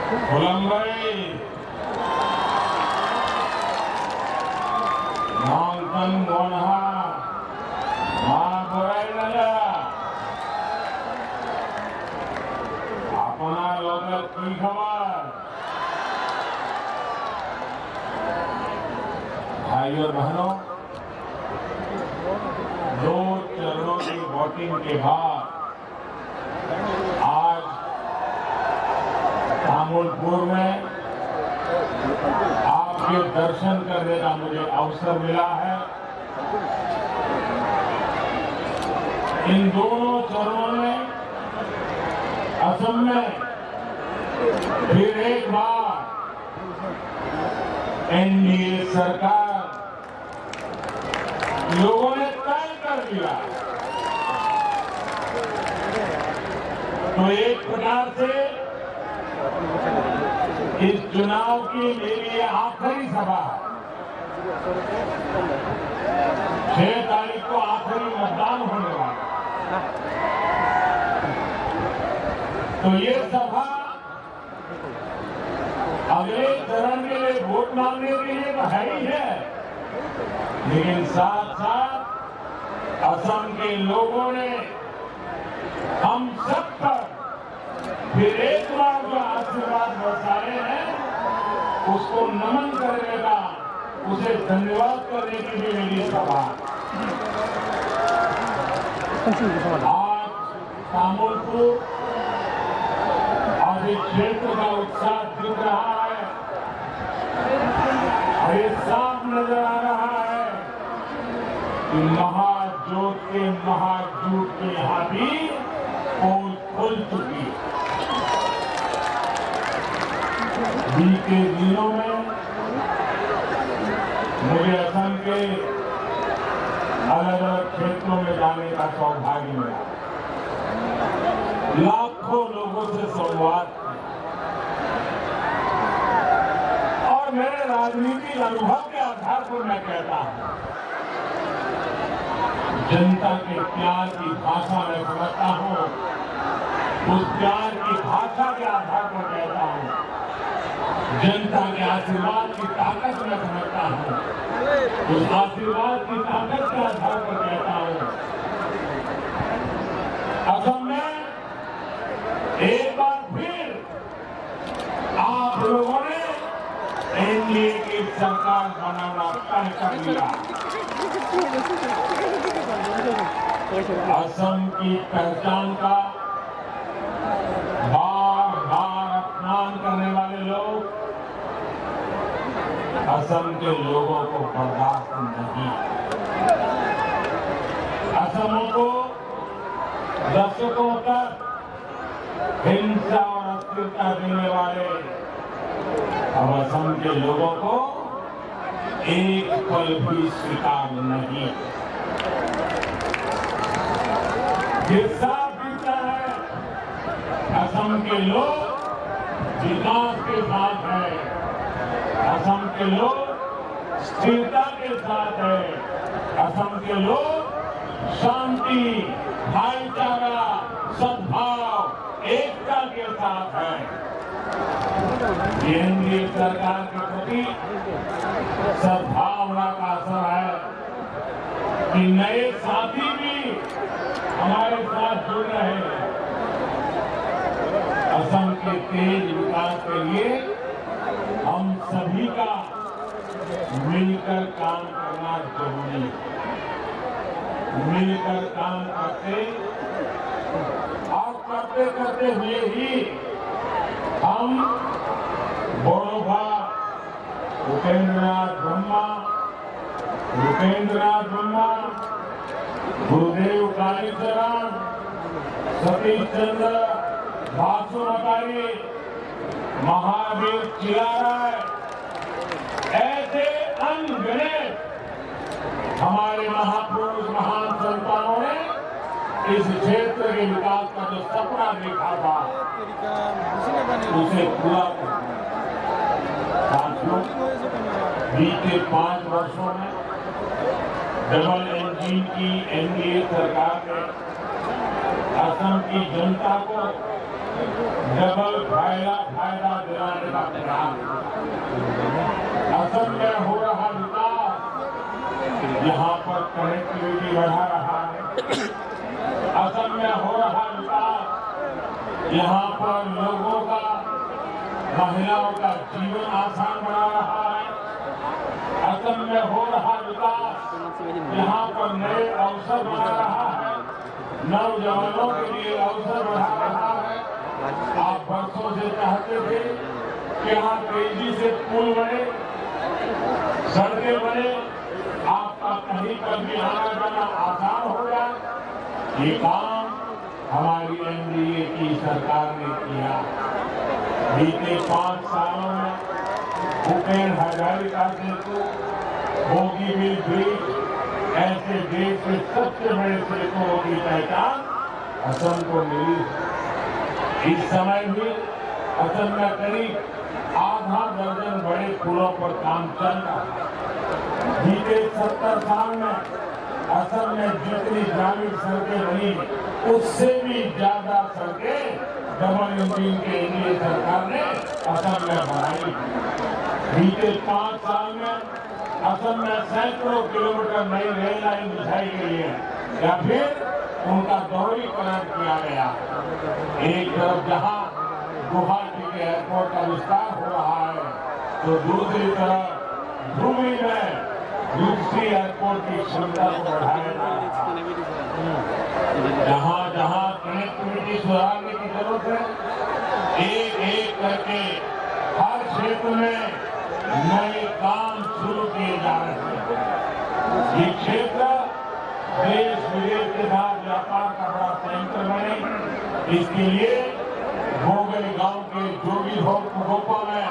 खुलंबाई नांगतन गोनहा महापुराई नजा अपना लोकल की खबर भाइयों और बहनों, 2 चरणों की वोटिंग के बाद आज तामुलपुर में आपके दर्शन करने का मुझे अवसर मिला है। इन दोनों चरणों में असम में फिर एक बार एनडीए सरकार लोगों ने तय कर दिया। तो एक प्रकार से इस चुनाव की मेरी आखिरी सभा है। 6 तारीख को आखिरी मतदान होने वाला। तो ये सभा अगले चरण के लिए वोट मांगने के लिए तो है ही है, लेकिन साथ साथ असम के लोगों ने हम सब पर फिर एक बार जो आशीर्वाद बरसाए हैं, उसको नमन करने का, उसे धन्यवाद करने की भी मेरी सभा। आज तामुलपुर और इस क्षेत्र का उत्साह दिख रहा है और ये साफ नजर आ रहा है कि महाजोत के महाजूट के यहां भी पोल खुल चुकी है। बीते दिनों में मुझे असम के अलग अलग क्षेत्रों में जाने का सौभाग्य मिला। लाखों लोगों से संवाद और मेरे राजनीतिक अनुभव के आधार पर मैं कहता हूं, जनता के प्यार की भाषा मैं समझता हूं। उस प्यार की भाषा के आधार पर कहता हूं, जनता के आशीर्वाद की ताकत मैं समझता हूं। उस आशीर्वाद की ताकत के आधार पर कहता हूं, असम में एक बार फिर आप लोगों ने एनडीए की सरकार बनाना तय कर लिया। असम की पहचान का बार बार अपमान करने वाले लोग असम के लोगों को बर्दाश्त नहीं। असमों को दशकों तक हिंसा और अस्थिरता देने वाले अब असम के लोगों को एक पल भी स्वीकार नहीं। ये साफ दिखता है, असम के लोग विकास के साथ है, असम के लोग स्थिरता के साथ है, असम के लोग शांति, भाईचारा, सद्भाव, एकता के साथ है। एनडीए सरकार के प्रति सद्भावना का असर है कि नए साथी भी हमारे साथ जुड़ रहे हैं। असम के तेज विकास के लिए हम सभी का मिलकर काम करना जरूरी है। मिलकर काम करते और करते करते हुए ही हम बड़ोभा उपेंद्रनाथ ब्रह्मा, गुरुदेव कालीचरण, सतीश चंद्र, भासुमतारी, महावीर चिलाराय, ऐसे अनगिनत हमारे महापुरुष महान संतानों ने इस क्षेत्र के विकास का जो सपना देखा था उसे पूरा कर दिया। बीते 5 वर्षों में डबल इंजन की एनडीए सरकार ने असम की जनता को डबल पहला फायदा दिलाने का प्रयास। असम में हो रहा विकास यहाँ पर कनेक्टिविटी बढ़ा रहा है। असम में हो रहा विकास यहाँ पर लोगों का, महिलाओं का जीवन आसान बना रहा है। असम में हो रहा विकास यहाँ पर नए अवसर बना रहा है, नौजवानों के लिए अवसर बढ़ा रहा है। आप वर्षों से चाहते थे कि यहाँ तेजी से पुल बने, सड़कें बने, आपका कहीं पर भी आना जाना आसान हो जाए। ये काम हमारी एनडीए की सरकार ने किया। बीते 5 सालों में भूपेन हजारिका सेतु, बोगीबील ब्रिज, ऐसे देश के सबसे बड़े सेतुओं की पहचान असम को मिली। इस समय भी असम में करीब आधा दर्जन बड़े पुलों पर काम चल रहा है। बीते 70 साल में असम में जितनी ग्रामीण सड़कें बनी, उससे भी ज्यादा सड़कें डबल इंजन के एनडीए सरकार ने असम में बनाई। बीते 5 साल में असम में सैकड़ों किलोमीटर नई रेल लाइन बिछाई गई है या फिर उनका दोहरीकरण किया गया। एक तरफ जहां गुवाहाटी के एयरपोर्ट का विस्तार हो रहा है, तो दूसरी तरफ भूमि में दूसरी एयरपोर्ट की क्षमता को बढ़ाया जा रहा है। जहां जहां कनेक्टिविटी सुधारने की जरूरत है, एक एक करके हर क्षेत्र में नए काम शुरू किए जा रहे हैं। ये क्षेत्र देश विदेश के साथ व्यापार का बड़ा सेंटर बने, इसके लिए भोगल गांव के जोगी गोपा में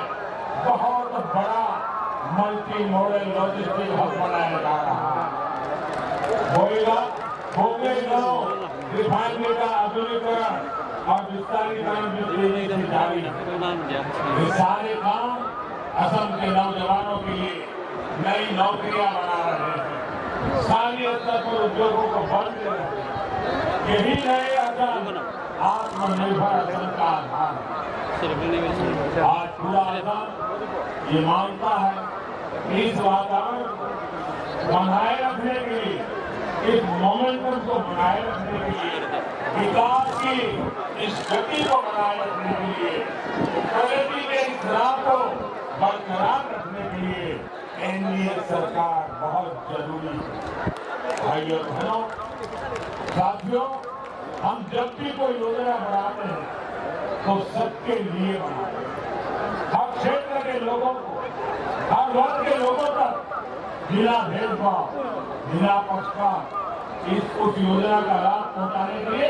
बहुत बड़ा मल्टी मॉडल लॉजिस्टिक हब बनाया जा रहा है। भोगल गांव रिफाइनरी का आधुनिकीकरण और विस्तारीकरण भी तेजी से जारी है। ये सारे काम असम के नौजवानों के लिए नई नौकरियां बना रहे हैं, स्थानीय स्तर पर उद्योगों को बल दे रहे हैं। यही नए असम आत्मनिर्भर असम का आधार है। आज पूरा असम ये मानता है कि इस वातावरण बनाए रखने के लिए, इस मोमेंटम को बनाए रखने के लिए, विकास की इस गति को बनाए रखने के लिए, प्रगति के इस राह को बरकरार रखने के लिए एनडीए सरकार बहुत जरूरी है। भाइयों बहनों, साथियों, हम जब भी कोई योजना बनाते हैं तो सबके लिए बनाते हैं। हर क्षेत्र के लोगों को, हर वर्ग के लोगों तक बिना भेदभाव, बिना पक्षपात उस योजना का लाभ पहुंचाने के लिए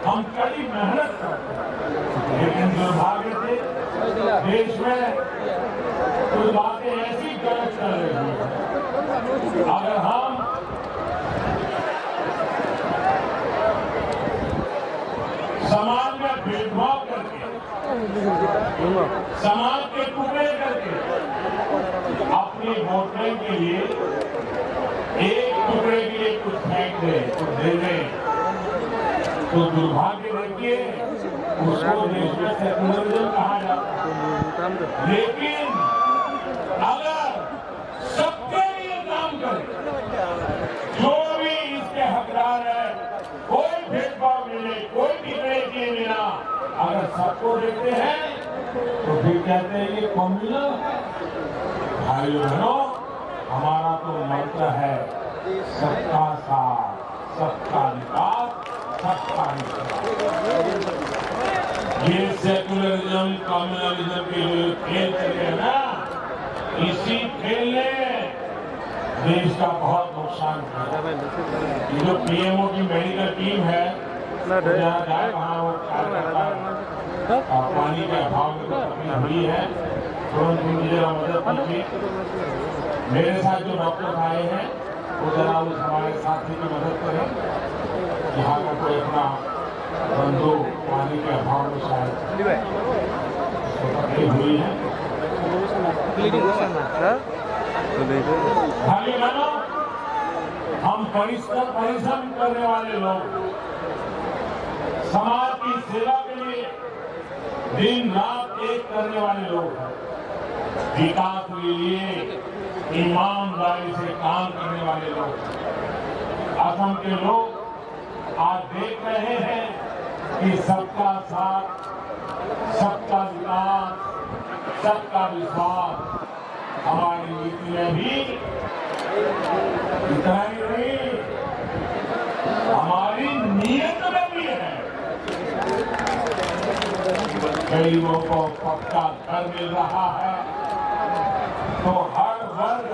हम कड़ी मेहनत करते हैं। लेकिन दुर्भाग्य से देश में कुछ बातें ऐसी गलत चल रही हैं। अगर हम समाज में भेदभाव करके, समाज के टुकड़े करके अपनी वोट बैंक के लिए एक टुकड़े के लिए कुछ फेंक दे, कुछ दे दे, तो दुर्भाग्य देखिए उसको देश में सेकुलरिज्म कहा जाता है। लेकिन अगर सबके लिए काम करे, जो भी इसके हकदार है, कोई भेदभाव मिले, कोई टिकड़े किए बिना अगर सबको देते हैं तो फिर कहते हैं ये कम्युनल है। भाइयों बहनों, हमारा तो मंत्र है सबका साथ, सबका विकास, सबका विकास। ये सेकुलरिज्म, कम्युनलिज्म के जो खेल चले हैं ना, इसी खेल ने देश का बहुत नुकसान किया। ये जो पीएमओ की मेडिकल टीम है, जहाँ जाए वहाँ वो कार्य करता है, पानी के अभाव में तो तकलीफ हुई है, तुरंत उनकी जरा मदद कीजिए। मेरे साथ जो डॉक्टर आए हैं वो जरा उस हमारे साथी की मदद करें, यहाँ का कोई अपना बंधु पानी के अभाव में शायद तकलीफ हुई है। भाई बहनों, हम परिश्रम करने वाले लोग समाज की सेवा के लिए दिन रात एक करने वाले लोग हैं। विकास के लिए ईमानदारी से काम करने वाले लोग हैं। असम के लोग आज देख रहे हैं कि सबका साथ, सबका विकास, सबका विश्वास हमारी नीति में भी इतना ही नहीं, हमारी नीयत में भी है। गरीबों को पक्का घर मिल रहा है तो हर वर्ग,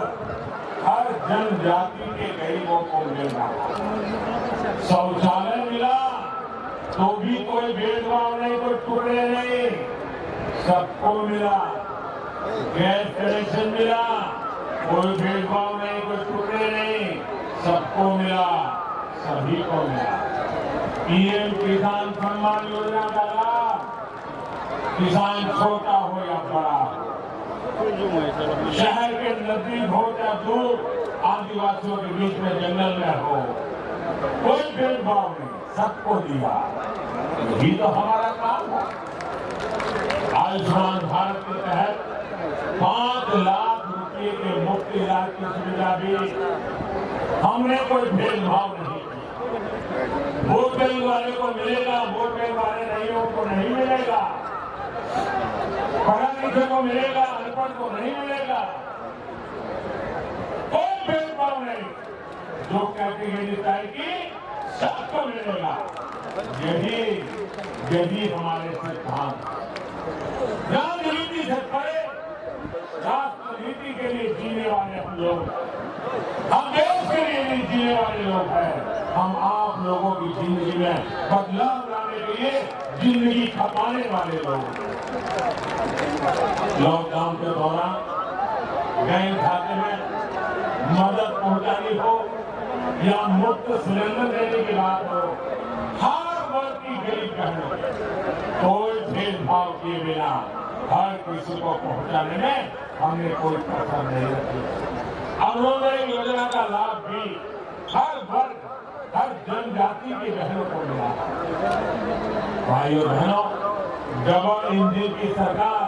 हर जनजाति के गरीबों को मिल रहा है। शौचालय मिला तो भी कोई भेदभाव नहीं, कोई टुकड़े नहीं, सबको मिला। गैस कनेक्शन मिला, कोई भेदभाव नहीं, कोई टुकड़े नहीं, सबको मिला, सभी को मिला। पीएम किसान सम्मान योजना का लाभ किसान छोटा हो या बड़ा हो, शहर के नजदीक हो या दूर, आदिवासियों के बीच में जंगल में हो, कोई भेदभाव नहीं, सबको दिया। यही तो हमारा काम है। आयुष्मान भारत के तहत 5 लाख रुपए के मुफ्त इलाज की सुविधा भी हमने कोई भेदभाव नहीं किया। वोट बैंक वाले को मिलेगा, वोट बैंक वाले नहीं को नहीं मिलेगा, पढ़ा लिखे को मिलेगा, अनपढ़ को नहीं मिलेगा, कोई भेदभाव नहीं। जो कैटेगरी तय की सबको मिलेगा। यही हमारे सिद्धांत। राजनीति से परे राष्ट्रनीति के लिए जीने वाले हम लोग, हम देश के लिए नहीं जीने वाले लोग हैं। हम आप लोगों की जिंदगी में बदलाव लाने के लिए जिंदगी खपाने वाले लोग। लॉकडाउन के दौरान बैंक खाते में मदद पहुंचानी हो या मुफ्त सिलेंडर देने की बात हो, हर वर्ग की गरीब बहनों कोई भेदभाव किए बिना हर किसी को पहुंचाने में हमने कोई कसर नहीं रखी। अरुणोदय योजना का लाभ भी हर वर्ग, हर जनजाति की बहनों को मिला। भाइयों बहनों, डबल इंजन की सरकार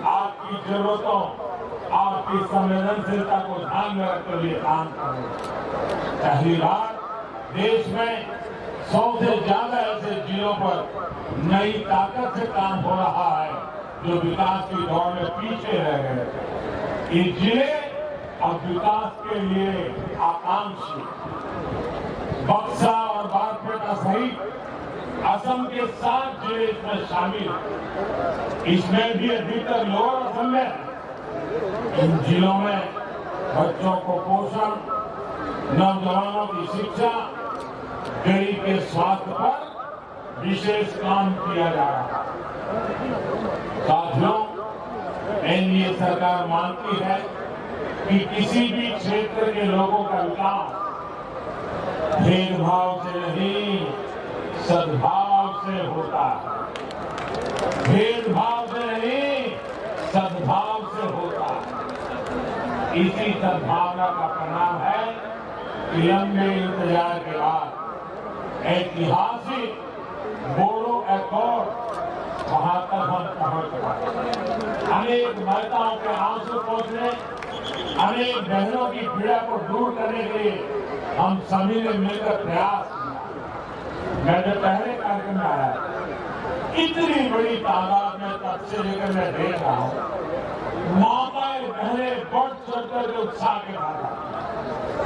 आपकी जरूरतों, आपकी संवेदनशीलता को ध्यान में रखते हुए काम कर रही है। पहली बार देश में 100 से ज्यादा ऐसे जिलों पर नई ताकत से काम हो रहा है जो विकास की दौड़ में पीछे रह गए थे। ये जिले अब विकास के लिए आकांक्षी, बक्सा और बारपेटा सहित असम के 7 जिले इसमें शामिल। इसमें भी अधिकतर लोअर असम में। इन जिलों में बच्चों को पोषण, नौजवानों की शिक्षा, गरीब के स्वास्थ्य पर विशेष काम किया जा रहा है। साथियों, एनडीए सरकार मानती है कि किसी भी क्षेत्र के लोगों का विकास भेदभाव से नहीं, सद्भाव से होता है। भेदभाव से नहीं, सद्भाव से होता है। इसी सद्भावना का परिणाम है कि लंबे इंतजार के बाद ऐतिहासिक बोडो एकॉर्ड वहां तक हम पहुंच पाए। अनेक महिलाओं के आंसू पोंछने, अनेक बहनों की पीड़ा को दूर करने के लिए हम सभी ने मिलकर प्रयास किया। मैं जब पहले कार्यक्रम में आया, इतनी बड़ी तादाद में तब से लेकर मैं देख रहा हूँ, माताएं बहनें बढ़ चढ़कर के उत्साह के साथ।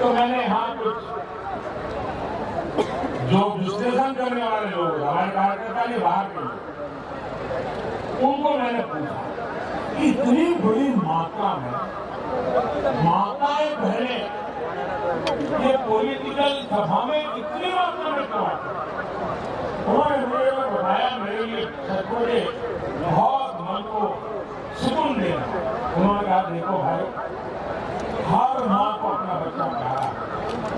तो मैंने यहाँ कुछ जो विश्लेषण करने वाले लोग, हमारे कार्यकर्ता नहीं बाहर के, उनको मैंने पूछा, इतनी बड़ी मात्रा में माताएं बहनें ये पॉलिटिकल सभा में इतनी मात्रा में क्यों आती? उन्होंने मुझे बताया, मेरे लिए सचमुचे बहुत मन को सुकून देना। उन्होंने कहा, देखो भाई, हर माँ को अपना बच्चा प्यारा है,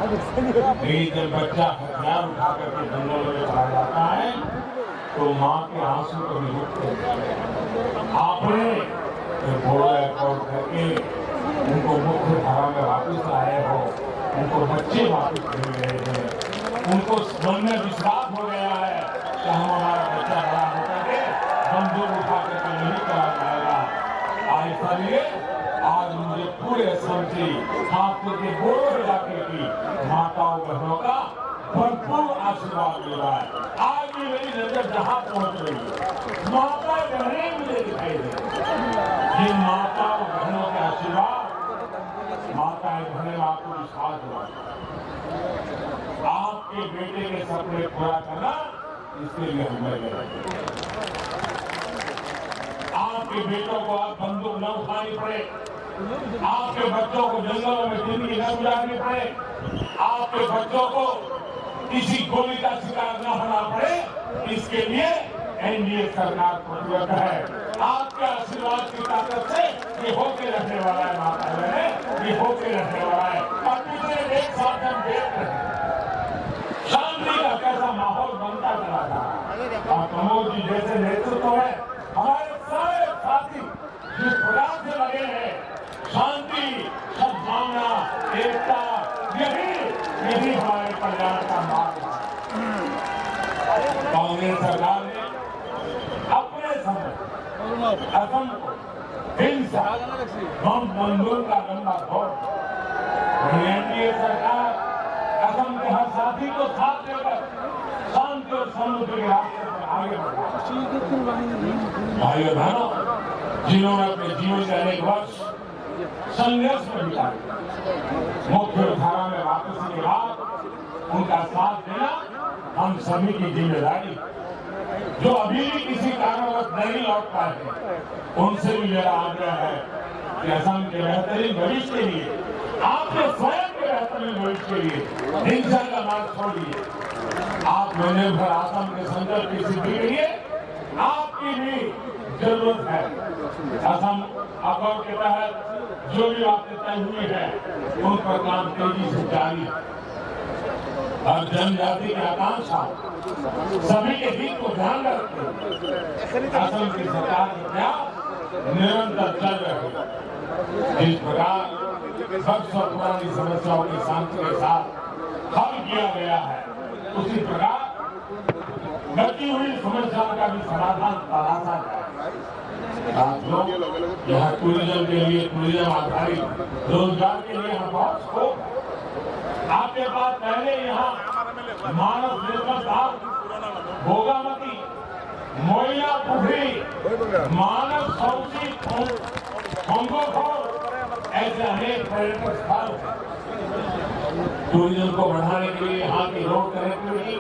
लेकिन जब बच्चा हथियार उठा करके जंगलों में चला जाता है तो माँ के आंसू को भी रुकते हैं। आपने बोडो एकॉर्ड करके उनको मुख्य धारा में वापस लाए हो, उनको बच्चे वापस मिल गए हैं, उनको मन में विश्वास हो गया है कि हम हमारा बच्चा बड़ा होकर के बंदूक उठा बैठा करके नहीं चला जाएगा। इसलिए आज मुझे पूरे असम से, खासतौर से बोडो इलाके की माताओं बहनों का भरपूर आशीर्वाद मिल रहा है। आज भी मेरी नजर जहां पहुंच रही है, माता बहनें मुझे दिखाई दे रही। जिन माताओं बहनों के आशीर्वाद, माताएं बहनें आपको विश्वास हुआ, आपके बेटे के सपने पूरा करना, इसके लिए हम लगे। आपके बेटों को आप बंदूक न उठानी पड़े, आपके बच्चों को जंगलों में जिंदगी न गुजारनी पड़े, आपके बच्चों को किसी गोली का शिकार न होना पड़े, इसके लिए एनडीए सरकार प्रतिबद्ध है। आपके आशीर्वाद की ताकत से ये होके रहने वाला है। माता बहने, ये होके रहने वाला है। और पिछले एक साल हम देख रहे हैं शांति का कैसा माहौल बनता चला था। और प्रमोद जी जैसे नेतृत्व है, हमारे सारे साथी जिस प्रकार से लगे हैं, शांति, सद्भावना, एकता, यही हमारे कल्याण का मार्ग है। कांग्रेस सरकार ने अपने समय असम को हिंसा, बम बंदूक का गंदा घोर, एनडीए सरकार असम के हर साथी को साथ लेकर शांति और समृद्धि के रास्ते पर आगे बढ़ा। भाइयों बहनों, जिन्होंने अपने जीवन के अनेक वर्ष संघर्ष में बिताए, मुख्य धारा में वापसी के बाद उनका साथ देना हम सभी की जिम्मेदारी। जो अभी भी किसी कारणवश नहीं लौट पाए, उनसे भी मेरा आग्रह है कि असम के बेहतरीन भविष्य के लिए, आपके स्वयं के बेहतरीन भविष्य के लिए हिंसा का मार्ग छोड़िए। आत्मनिर्भर असम के संकल्प की सिद्धि के लिए आपकी भी जरूरत है। असम अकॉर्ड के तहत जो भी बातें तय हुई है, उन पर काम तेजी से जारी है। और जनजाति की आकांक्षा, सभी के हित को ध्यान में रखते असम की सरकार के प्रयास निरंतर चल रहे हैं। जिस प्रकार वर्षों पुरानी समस्याओं की शांति के साथ हल किया गया है, उसी प्रकार बची हुई समस्याओं का भी समाधान तलाशा जाए। यहाँ टूरिज्म के लिए, टूरिज्म आधारित रोजगार के लिए यहाँ बहुत स्कोप है। आपके पास पहले यहाँ मानस निर्मल दाल, भोगामती, मोइना पुखरी, मानस सौसी, खोंगोखोर, ऐसे अनेक पर्यटन स्थल। टूरिज्म को बढ़ाने के लिए यहाँ की रोड कनेक्टिविटी,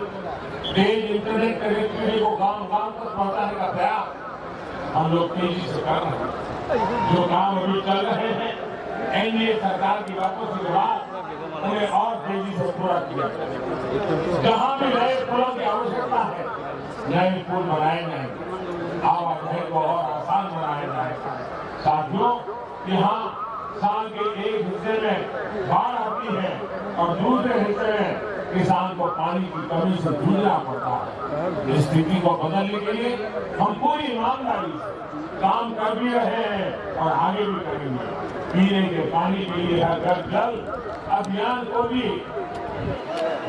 तेज इंटरनेट कनेक्टिविटी को गांव गांव तक पहुंचाने का प्रयास हम लोग तेजी से कर रहे हैं। जो काम अभी चल रहे हैं, एनडीए सरकार की वापसी के बाद उन्हें और तेजी से पूरा किया। जहां भी नए पुलों की आवश्यकता है, नए पुल बनाए जाएंगे, आवाजाही को और आसान बनाया जाएगा। साथियों, यहाँ साल के एक हिस्से में बाढ़ आती है और दूसरे हिस्से में किसान को पानी की कमी से जूझना पड़ता है। इस स्थिति को बदलने के लिए हम पूरी ईमानदारी से काम कर भी रहे हैं और आगे भी करेंगे। पीने के पानी के लिए हर घर जल अभियान को भी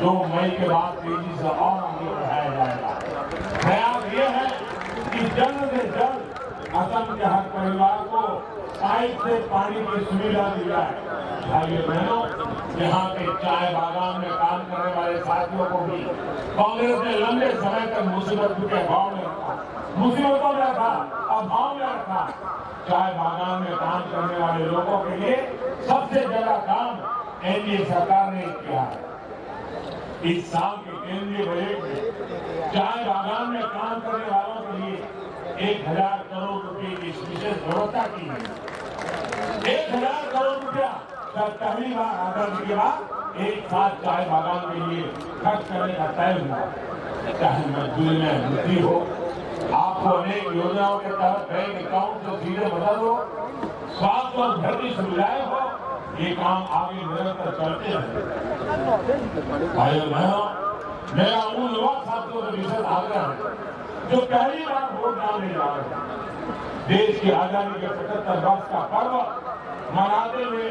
2 मई के बाद तेजी से और आगे बढ़ाया जाएगा। प्रयास ये है कि जल्द से जल्द असम के हर परिवार को पाइप से पानी की सुविधा दी जाए। भाइयों बहनों, यहाँ के चाय बागान में काम करने वाले साथियों को भी कांग्रेस ने लंबे समय तक मुसीबतों के अभाव में रखा, मुसीबतों में रखा, अभाव में रखा। चाय बागान में काम करने वाले लोगों के लिए सबसे ज्यादा काम एनडीए सरकार ने किया है। इस साल के केंद्रीय बजट में चाय बागान में काम करने वालों के लिए 1000 करोड़ रुपए की विशेष व्यवस्था की है। 1000 करोड़ रुपया पहली बार आजादी के बाद एक साथ चाय बागान के लिए खर्च करने का तय हुआ। चाहे मजदूरी में वृद्धि हो, आपको अनेक योजनाओं के तहत बैंक अकाउंट से सीधे मदद हो, स्वास्थ्य और घर की सुविधाएं हो, ये काम आगे निरंतर चलते रहे। भाइयों बहनों, मेरा उन युवा साथियों से विशेष आग्रह है जो पहली बार वोट डालने जा रहे हैं। देश की आजादी के 75 वर्ष का पर्व मनाते हुए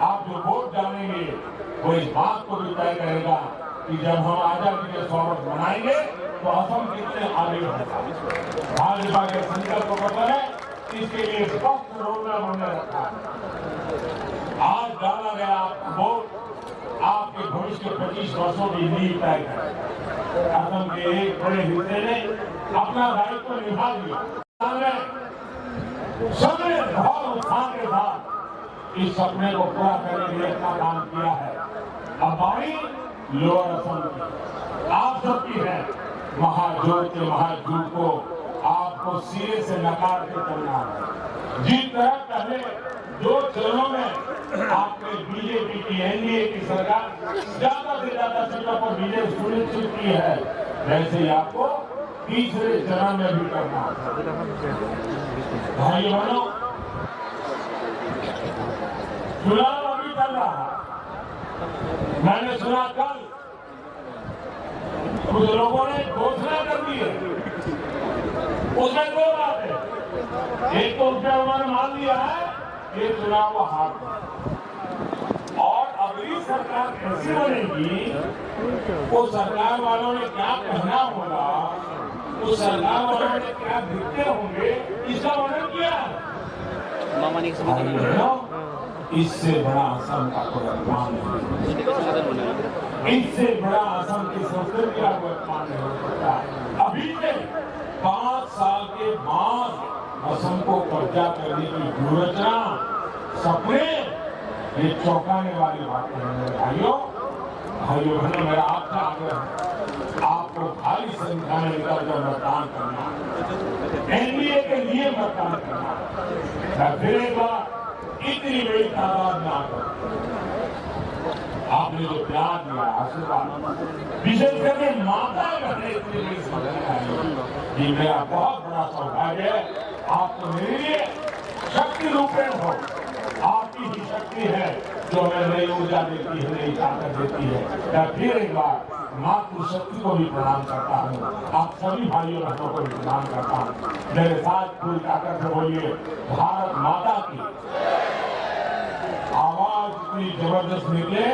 आप जो वोट डालेंगे, वो इस बात को भी तय करेगा कि जब हम आजादी के 100 वर्ष मनाएंगे तो असम कितने आगे होगा। भाजपा के संकल्प पत्र है, इसके लिए स्पष्ट रोडमैप हमने रखा है। आज डाला गया आपका वोट आपके भविष्य के 25 वर्षों की नींव तय करे। असम के एक बड़े हिस्से ने अपना दायित्व निभा दिया। सबने बहुत उत्साह के साथ इस सपने को पूरा करने के लिए अपना काम किया है। अब बारी लोअर असम की आप सबकी है। महाजोत के महाजूट को आपको सिरे से नकार के चलना है। जिस तरह पहले 2 चरणों में आपने बीजेपी की एनडीए की सरकार ज्यादा से ज्यादा सीटों पर विजय सुनिश्चित की है, वैसे ही आपको तीसरे चरण में भी करना है। भाइयों बहनों, चुनाव अभी चल रहा है। मैंने सुना कल कुछ लोगों ने घोषणा कर दी है, उसमें 2 बातें। एक तो उन्होंने मान लिया है ये चुनाव वो हार गए, और अगली सरकार कैसी बनेगी, वो सरकार वालों ने क्या कहना होगा, उस सरकार वालों ने क्या दिखते होंगे, इसका वर्णन किया है। इससे बड़ा असम का कोई अपमान नहीं, इससे बड़ा असम की संस्कृति का कोई अपमान नहीं हो सकता। अभी से 5 साल के बाद असम को कब्जा करने की व्यूहरचना, सपने, ये चौंकाने वाली बात है। भाइयों बहनों, मेरा आपसे आग्रह है, आपको भारी संख्या में निकलकर मतदान करना, एनडीए के लिए मतदान करना। मैं फिर एक बार इतनी बड़ी तादाद में आकर आपने जो प्यार दिया, आशीर्वाद, विशेष करके माता बहने इतनी बड़ी संख्या है, ये मेरा बहुत बड़ा सौभाग्य है। आपको मेरे लिए शक्ति रूपेण हो, आपकी ही शक्ति है जो हमें नई ऊर्जा देती है, नई ताकत देती है। मैं फिर एक बार मातृशक्ति को भी प्रणाम करता हूँ, आप सभी भाइयों बहनों को भी प्रणाम करता हूँ। मेरे साथ पूरी ताकत से बोलिए, भारत माता की। आवाज इतनी जबरदस्त निकले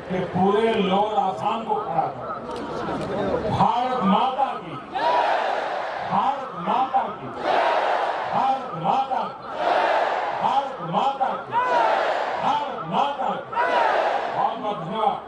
कि पूरे लोअर आसाम को खड़ा कर। भारत माता की, भारत माता की, भारत माता की, भारत माता की, भारत माता की। बहुत बहुत धन्यवाद।